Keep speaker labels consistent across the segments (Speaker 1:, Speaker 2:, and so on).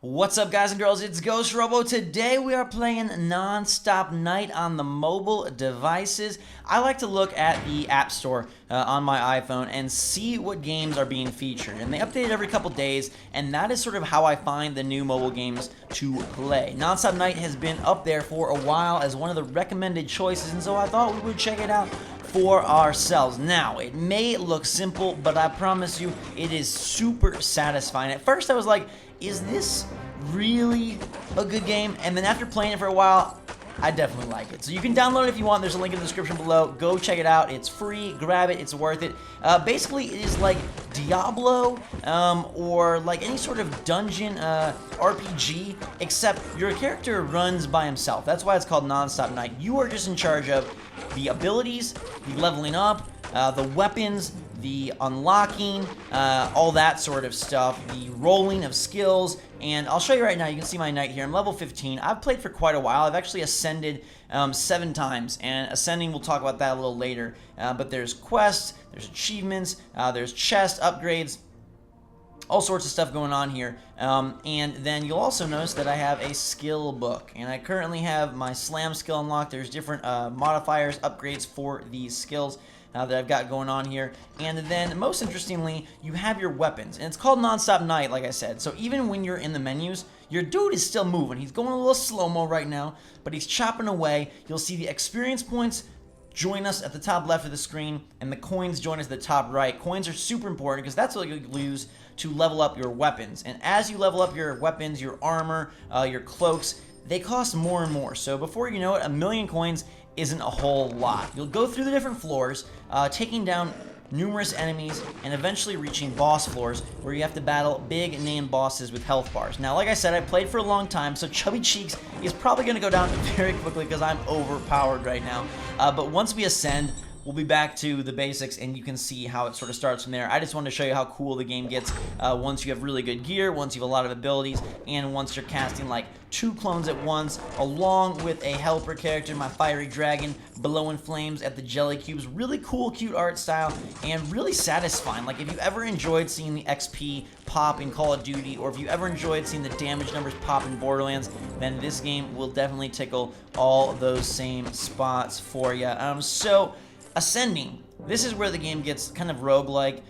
Speaker 1: What's up, guys and girls? It's Ghost Robo. Today we are playing Nonstop Night on the mobile devices. I like to look at the App Store on my iPhone and see what games are being featured. And they update it every couple days, and that is sort of how I find the new mobile games to play. Nonstop Night has been up there for a while as one of the recommended choices, and so I thought we would check it out for ourselves. Now, it may look simple, but I promise you it is super satisfying. At first I was like, is this really a good game? And then after playing it for a while, I definitely like it. So you can download it if you want. There's a link in the description below. Go check it out. It's free. Grab it. It's worth it. Basically, it is like Diablo or like any sort of dungeon RPG, except your character runs by himself. That's why it's called Nonstop Night. You are just in charge of the abilities, the leveling up, the weapons, the unlocking, all that sort of stuff, the rolling of skills. And I'll show you right now. You can see my knight here. I'm level 15. I've played for quite a while. I've actually ascended 7 times, and ascending, we'll talk about that a little later. But there's quests, there's achievements, there's chest upgrades, all sorts of stuff going on here. And then you'll also notice that I have a skill book, and I currently have my slam skill unlocked. There's different modifiers, upgrades for these skills that I've got going on here. And then most interestingly, you have your weapons, and it's called Nonstop Night, like I said. So even when you're in the menus, your dude is still moving. He's going a little slow-mo right now, but he's chopping away. You'll see the experience points join us at the top left of the screen, and the coins join us at the top right. Coins are super important because that's what you'll use to level up your weapons. And as you level up your weapons, your armor, your cloaks, they cost more and more. So before you know it, 1,000,000 coins isn't a whole lot. You'll go through the different floors, taking down numerous enemies, and eventually reaching boss floors where you have to battle big name bosses with health bars. Now, like I said, I played for a long time, so Chubby Cheeks is probably going to go down very quickly because I'm overpowered right now. But once we ascend, we'll be back to the basics, and you can see how it sort of starts from there. I just wanted to show you how cool the game gets once you have really good gear, once you have a lot of abilities, and once you're casting like 2 clones at once, along with a helper character, my fiery dragon, below in flames at the jelly cubes. Really cool, cute art style, and really satisfying. Like, if you ever enjoyed seeing the XP pop in Call of Duty, or if you ever enjoyed seeing the damage numbers pop in Borderlands, then this game will definitely tickle all those same spots for you. So ascending, this is where the game gets kind of roguelike.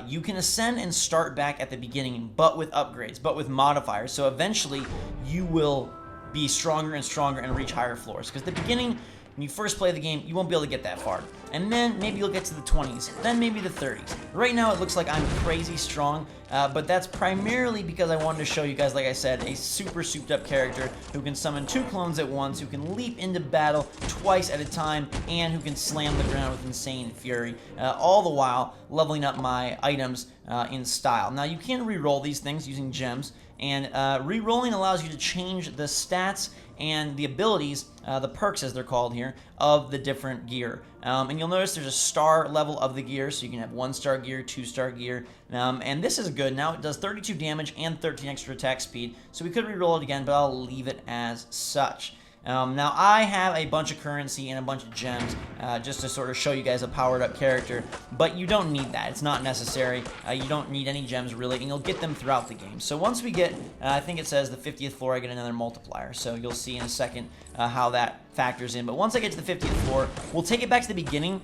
Speaker 1: You can ascend and start back at the beginning, but with upgrades, but with modifiers. So eventually you will be stronger and stronger and reach higher floors. Because at the beginning, when you first play the game, you won't be able to get that far. And then maybe you'll get to the 20s, then maybe the 30s. Right now it looks like I'm crazy strong, but that's primarily because I wanted to show you guys, like I said, a super souped up character who can summon 2 clones at once, who can leap into battle twice at a time, and who can slam the ground with insane fury, all the while leveling up my items in style. Now, you can re-roll these things using gems, and re-rolling allows you to change the stats and the abilities, the perks as they're called here, of the different gear. And you'll notice there's a star level of the gear, so you can have 1-star gear, 2-star gear, and this is good. Now it does 32 damage and 13 extra attack speed, so we could re-roll it again, but I'll leave it as such. Now I have a bunch of currency and a bunch of gems just to sort of show you guys a powered up character, but you don't need that. It's not necessary. You don't need any gems really, and you'll get them throughout the game. So once we get, I think it says the 50th floor, I get another multiplier, so you'll see in a second how that factors in. But once I get to the 50th floor, we'll take it back to the beginning,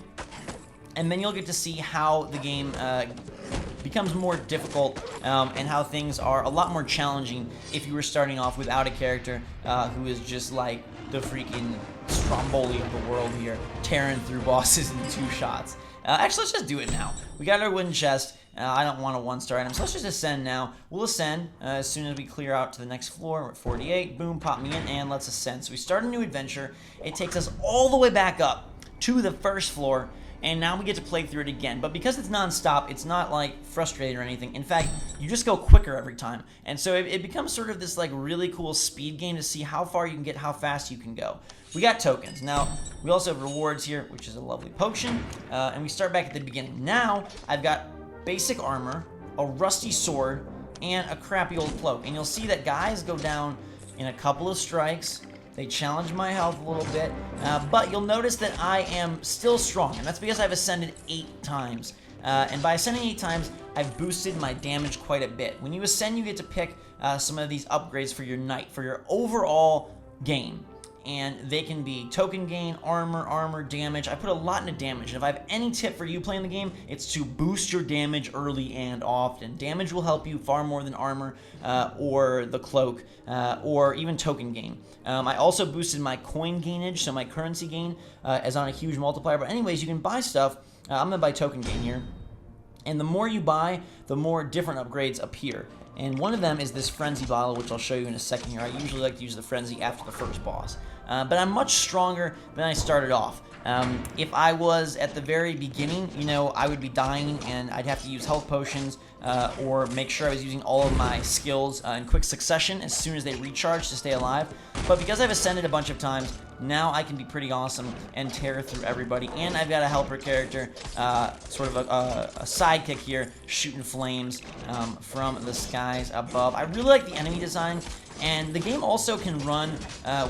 Speaker 1: and then you'll get to see how the game becomes more difficult and how things are a lot more challenging if you were starting off without a character who is just like the freaking Stromboli of the world here, tearing through bosses in 2 shots. Actually, let's just do it now. We got our wooden chest. I don't want a 1-star item, so let's just ascend now. We'll ascend as soon as we clear out to the next floor. We're at 48. Boom, pop me in, and let's ascend. So we start a new adventure. It takes us all the way back up to the 1st floor, and now we get to play through it again. But because it's non-stop, it's not like frustrating or anything. In fact, you just go quicker every time. And so it becomes sort of this like really cool speed game to see how far you can get, how fast you can go. We got tokens. Now, we also have rewards here, which is a lovely potion. And we start back at the beginning. Now, I've got basic armor, a rusty sword, and a crappy old cloak. And you'll see that guys go down in a couple of strikes. They challenge my health a little bit, but you'll notice that I am still strong, and that's because I've ascended 8 times. And by ascending 8 times, I've boosted my damage quite a bit. When you ascend, you get to pick some of these upgrades for your knight, for your overall game. And they can be token gain, armor, damage. I put a lot into damage. And if I have any tip for you playing the game, it's to boost your damage early and often. Damage will help you far more than armor or the cloak or even token gain. I also boosted my coin gainage, so my currency gain is on a huge multiplier. But anyways, you can buy stuff. I'm going to buy token gain here. And the more you buy, the more different upgrades appear. And one of them is this Frenzy Bottle, which I'll show you in a second here. I usually like to use the Frenzy after the first boss. But I'm much stronger than I started off. If I was at the very beginning, you know, I would be dying and I'd have to use health potions or make sure I was using all of my skills in quick succession as soon as they recharge to stay alive. But because I've ascended a bunch of times, now I can be pretty awesome and tear through everybody. And I've got a helper character, sort of a sidekick here, shooting flames from the skies above. I really like the enemy design. And the game also can run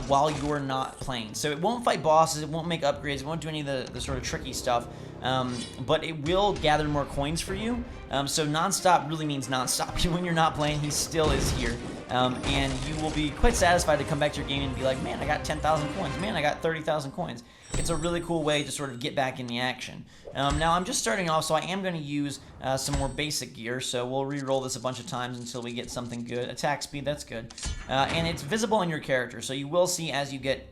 Speaker 1: while you're not playing. So it won't fight bosses, it won't make upgrades, it won't do any of the sort of tricky stuff. But it will gather more coins for you. So Nonstop really means nonstop. When you're not playing, he still is here. And you will be quite satisfied to come back to your game and be like, man, I got 10,000 coins. Man, I got 30,000 coins. It's a really cool way to sort of get back in the action. Now, I'm just starting off, so I am going to use some more basic gear. So we'll re-roll this a bunch of times until we get something good. Attack speed, that's good. And it's visible on your character, so you will see as you get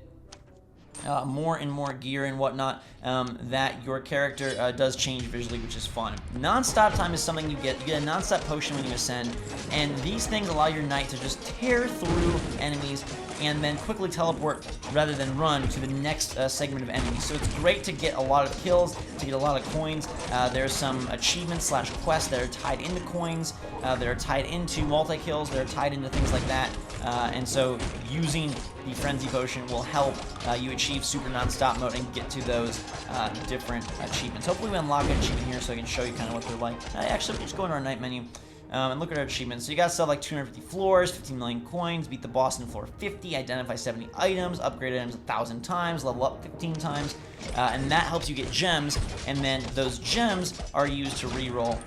Speaker 1: more and more gear and whatnot, that your character does change visually, which is fun. Non-stop time is something you get. You get a non-stop potion when you ascend, and these things allow your knight to just tear through enemies and then quickly teleport rather than run to the next segment of enemies. So it's great to get a lot of kills, to get a lot of coins. There's some achievements / quests that are tied into coins, that are tied into multi-kills, that are tied into things like that. And so using the Frenzy Potion will help you achieve Super Non-Stop mode and get to those different achievements. Hopefully we unlock an achievement here so I can show you kind of what they're like. Actually, we'll just go into our night menu and look at our achievements. So you got stuff like 250 floors, 15 million coins, beat the boss in floor 50, identify 70 items, upgrade items 1,000 times, level up 15 times, and that helps you get gems, and then those gems are used to reroll.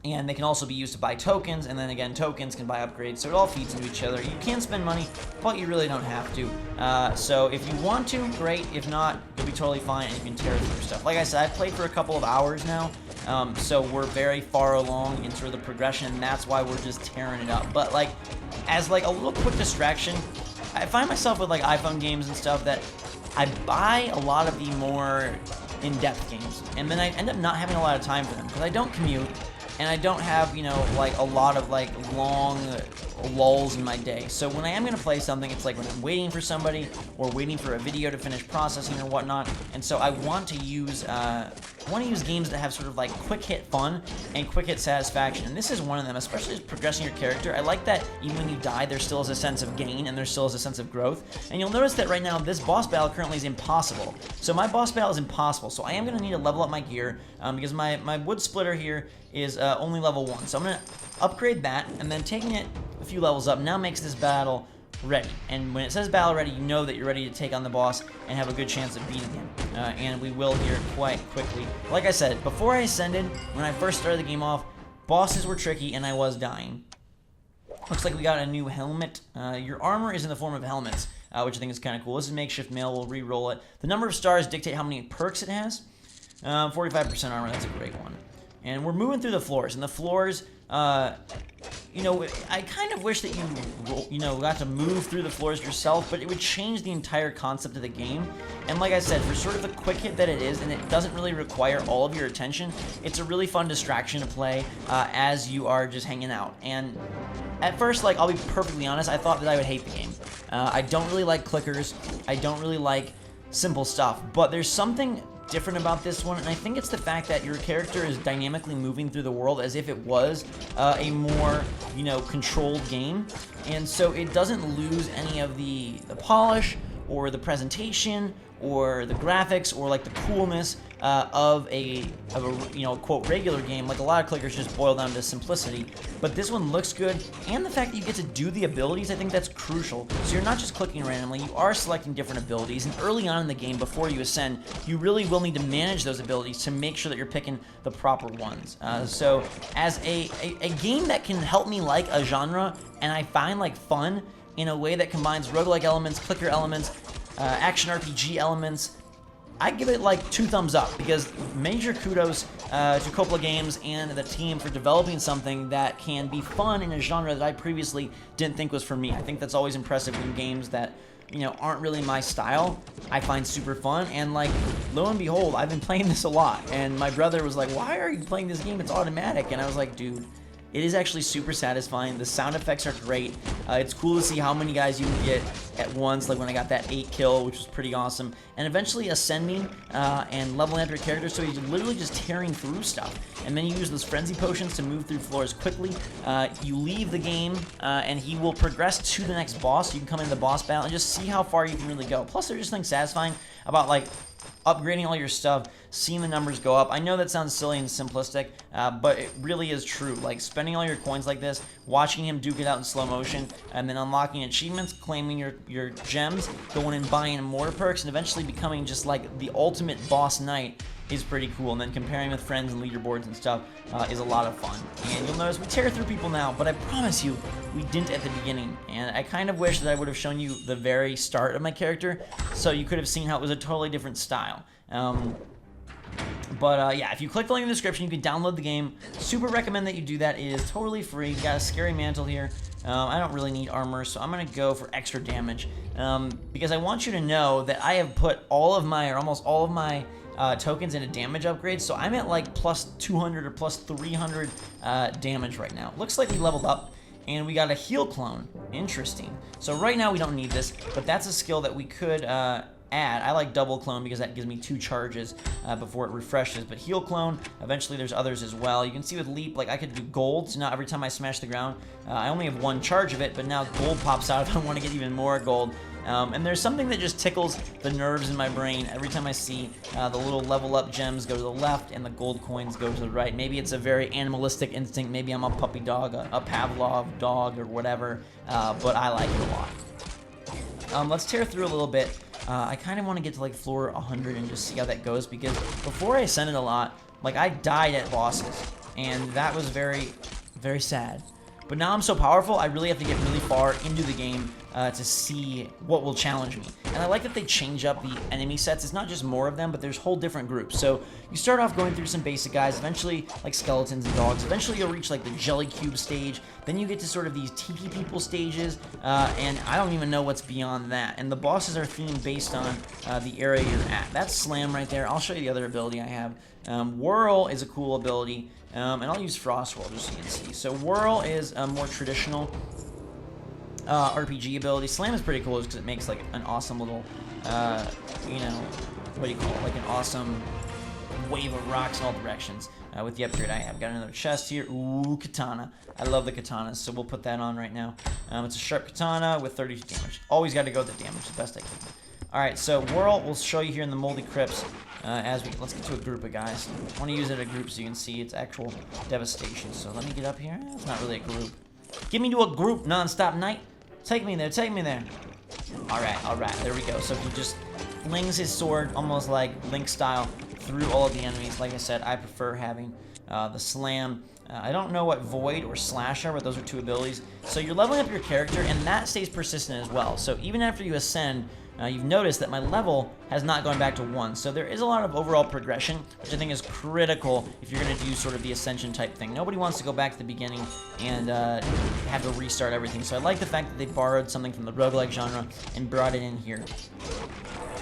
Speaker 1: And they can also be used to buy tokens, and then again, tokens can buy upgrades, so it all feeds into each other. You can spend money, but you really don't have to. So if you want to, great. If not, you'll be totally fine, and you can tear through stuff. Like I said, I've played for a couple of hours now, so we're very far along in sort of the progression, and that's why we're just tearing it up. But like, as like a little quick distraction, I find myself with like iPhone games and stuff that I buy a lot of the more in-depth games, and then I end up not having a lot of time for them, because I don't commute, and I don't have, you know, like a lot of like long lulls in my day. So when I am going to play something, it's like when I'm waiting for somebody or waiting for a video to finish processing or whatnot. And so I want to use games that have sort of like quick hit fun and quick hit satisfaction. And this is one of them, especially just progressing your character. I like that even when you die, there still is a sense of gain and there still is a sense of growth. And you'll notice that right now, this boss battle currently is impossible. So my boss battle is impossible. So I am going to need to level up my gear because my wood splitter here is only level 1. So I'm going to upgrade that, and then taking it a few levels up now makes this battle ready. And when it says battle ready, you know that you're ready to take on the boss and have a good chance of beating him. And we will here quite quickly. Like I said, before I ascended, when I first started the game off, bosses were tricky and I was dying. Looks like we got a new helmet. Your armor is in the form of helmets, which I think is kind of cool. This is makeshift mail. We'll re-roll it. The number of stars dictate how many perks it has. 45% armor, that's a great one. And we're moving through the floors, and the floors, you know, I kind of wish that you know, got to move through the floors yourself, but it would change the entire concept of the game. And like I said, for sort of the quick hit that it is, and it doesn't really require all of your attention, it's a really fun distraction to play as you are just hanging out. And at first, like, I'll be perfectly honest, I thought that I would hate the game. I don't really like clickers. I don't really like simple stuff, but there's something different about this one, and I think it's the fact that your character is dynamically moving through the world as if it was a more, you know, controlled game, and so it doesn't lose any of the polish or the presentation or the graphics or like the coolness of a you know, quote, regular game. Like a lot of clickers just boil down to simplicity, but this one looks good, and the fact that you get to do the abilities, I think that's crucial. So you're not just clicking randomly, you are selecting different abilities, and early on in the game before you ascend, you really will need to manage those abilities to make sure that you're picking the proper ones. So as a game that can help me like a genre, and I find like fun in a way that combines roguelike elements, clicker elements, action RPG elements, I give it like 2 thumbs up, because major kudos to Coppola Games and the team for developing something that can be fun in a genre that I previously didn't think was for me. I think that's always impressive when games that, you know, aren't really my style, I find super fun. And like, lo and behold, I've been playing this a lot, and my brother was like, why are you playing this game? It's automatic. And I was like, dude, it is actually super satisfying. The sound effects are great. It's cool to see how many guys you can get at once, like when I got that 8 kill, which was pretty awesome. And eventually ascending and leveling up your character, so he's literally just tearing through stuff. And then you use those frenzy potions to move through floors quickly. You leave the game, and he will progress to the next boss. You can come into the boss battle and just see how far you can really go. Plus, there's just things satisfying about like upgrading all your stuff, seeing the numbers go up. I know that sounds silly and simplistic, but it really is true. Like spending all your coins like this, watching him duke it out in slow motion, and then unlocking achievements, claiming your gems, going and buying mortar perks, and eventually becoming just like the ultimate boss knight is pretty cool. And then comparing with friends and leaderboards and stuff is a lot of fun. And you'll notice we tear through people now, but I promise you, we didn't at the beginning. And I kind of wish that I would have shown you the very start of my character, so you could have seen how it was a totally different style. Yeah, if you click the link in the description, you can download the game. Super recommend that you do that. It is totally free. You got a scary mantle here. I don't really need armor, so I'm going to go for extra damage. Because I want you to know that I have put all of my, or almost all of my, tokens into damage upgrades, so I'm at like plus 200 or plus 300 damage right now. Looks like we leveled up, and we got a heal clone. Interesting. So right now we don't need this, but that's a skill that we could add. I like double clone because that gives me 2 charges before it refreshes, but heal clone, eventually there's others as well. You can see with leap, like I could do gold, so now every time I smash the ground, I only have 1 charge of it, but now gold pops out if I want to get even more gold. And there's something that just tickles the nerves in my brain every time I see the little level up gems go to the left and the gold coins go to the right. Maybe it's a very animalistic instinct, maybe I'm a puppy dog, a Pavlov dog or whatever, but I like it a lot. Let's tear through a little bit. I kind of want to get to like floor 100 and just see how that goes, because before I ascended a lot, like I died at bosses, and that was very, very sad. But now I'm so powerful, I really have to get really far into the game to see what will challenge me. And I like that they change up the enemy sets. It's not just more of them, but there's whole different groups. So you start off going through some basic guys, eventually like skeletons and dogs. Eventually you'll reach like the jelly cube stage. Then you get to sort of these tiki people stages, and I don't even know what's beyond that. And the bosses are themed based on the area you're at. That's Slam right there. I'll show you the other ability I have. Whirl is a cool ability. And I'll use Frost Whirl just so you can see. So Whirl is a more traditional RPG ability. Slam is pretty cool because it makes like an awesome little, you know, what do you call it? Like an awesome wave of rocks in all directions. With the upgrade I have. Got another chest here. Ooh, katana. I love the katanas, so we'll put that on right now. It's a sharp katana with 30 damage. Always got to go with the damage the best I can. Alright, so Whirl we'll show you here in the Moldy Crypts let's get to a group of guys. I want to use it as a group so you can see its actual devastation. So let me get up here. It's not really a group. Give me to a group, Nonstop Knight. Take me there, take me there. Alright, there we go. So he just flings his sword, almost like Link style, through all of the enemies. Like I said, I prefer having the Slam. I don't know what Void or Slash are, but those are 2 abilities. So you're leveling up your character, and that stays persistent as well. So even after you ascend, you've noticed that my level has not gone back to 1. So there is a lot of overall progression, which I think is critical if you're going to do sort of the Ascension type thing. Nobody wants to go back to the beginning and have to restart everything. So I like the fact that they borrowed something from the roguelike genre and brought it in here.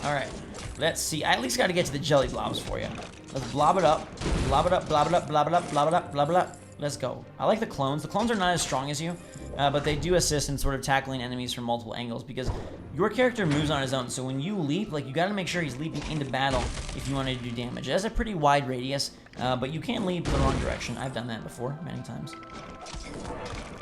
Speaker 1: Alright, let's see. I at least got to get to the jelly blobs for you. Let's blob it up. Blob it up, blob it up, blob it up, blob it up, blob it up. Let's go. I like the clones. The clones are not as strong as you, but they do assist in sort of tackling enemies from multiple angles, because your character moves on his own. So when you leap, like, you got to make sure he's leaping into battle if you want to do damage. It has a pretty wide radius, but you can leap the wrong direction. I've done that before many times.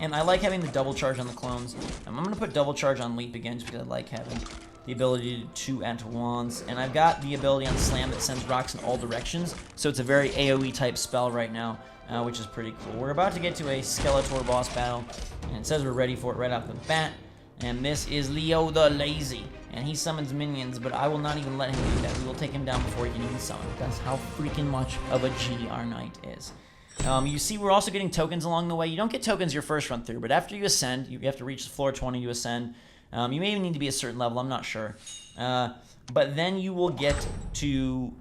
Speaker 1: And I like having the double charge on the clones. I'm going to put double charge on Leap again just because I like having the ability to do 2 at once. And I've got the ability on Slam that sends rocks in all directions. So it's a very AoE type spell right now, which is pretty cool. We're about to get to a Skeletor boss battle. And it says we're ready for it right off the bat. And this is Leo the Lazy. And he summons minions, but I will not even let him do that. We will take him down before he can even summon. That's how freaking much of a G our knight is. You see we're also getting tokens along the way. You don't get tokens your first run through, but after you ascend, you have to reach the floor 20 to ascend. You may even need to be a certain level, I'm not sure. But then you will get to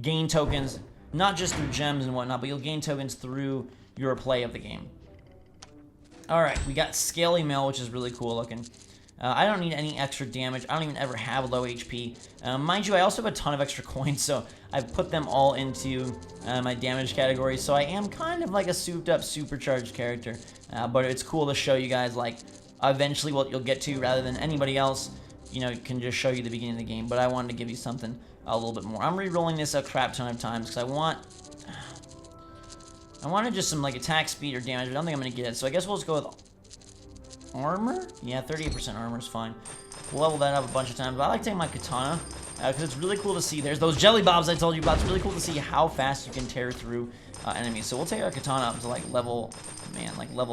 Speaker 1: gain tokens, not just through gems and whatnot, but you'll gain tokens through your play of the game. Alright, we got Scaly Mail, which is really cool looking. I don't need any extra damage. I don't even ever have low HP. Mind you, I also have a ton of extra coins, so I've put them all into my damage category. So I am kind of like a souped up, supercharged character. But it's cool to show you guys, like, eventually what you'll get to rather than anybody else, you know, can just show you the beginning of the game. But I wanted to give you something a little bit more. I'm re-rolling this a crap ton of times because I wanted just some, like, attack speed or damage, but I don't think I'm going to get it. So I guess we'll just go with armor? Yeah, 38% armor is fine. We'll level that up a bunch of times. But I like taking my katana because it's really cool to see. There's those jelly bobs I told you about. It's really cool to see how fast you can tear through enemies. So we'll take our katana up to like level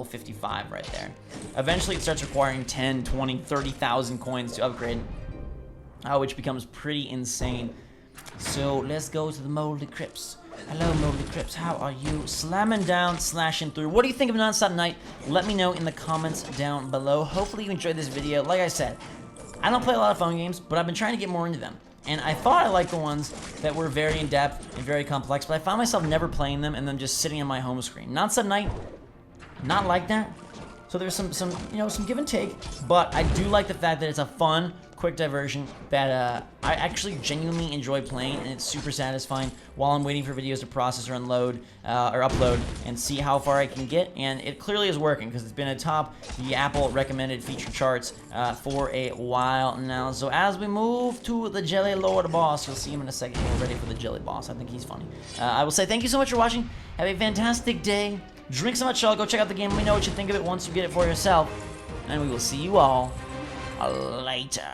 Speaker 1: 55 right there. Eventually it starts requiring 10, 20, 30,000 coins to upgrade, which becomes pretty insane. So let's go to the Moldy Crypts. Hello, Moldy Crypts. How are you? Slamming down, slashing through. What do you think of Nonstop Night? Let me know in the comments down below. Hopefully you enjoyed this video. Like I said, I don't play a lot of phone games, but I've been trying to get more into them. And I thought I liked the ones that were very in-depth and very complex, but I found myself never playing them and then just sitting on my home screen. Nonstop Night, not like that. So there's some give and take, but I do like the fact that it's a fun, quick diversion that I actually genuinely enjoy playing, and it's super satisfying while I'm waiting for videos to process or unload or upload and see how far I can get. And it clearly is working because it's been atop the Apple recommended feature charts for a while now. So as we move to the Jelly Lord boss, you'll see him in a second. We're ready for the Jelly boss. I think he's funny. I will say thank you so much for watching. Have a fantastic day. Drink so much Shell. Go check out the game. Let me know what you think of it once you get it for yourself. And we will see you all later.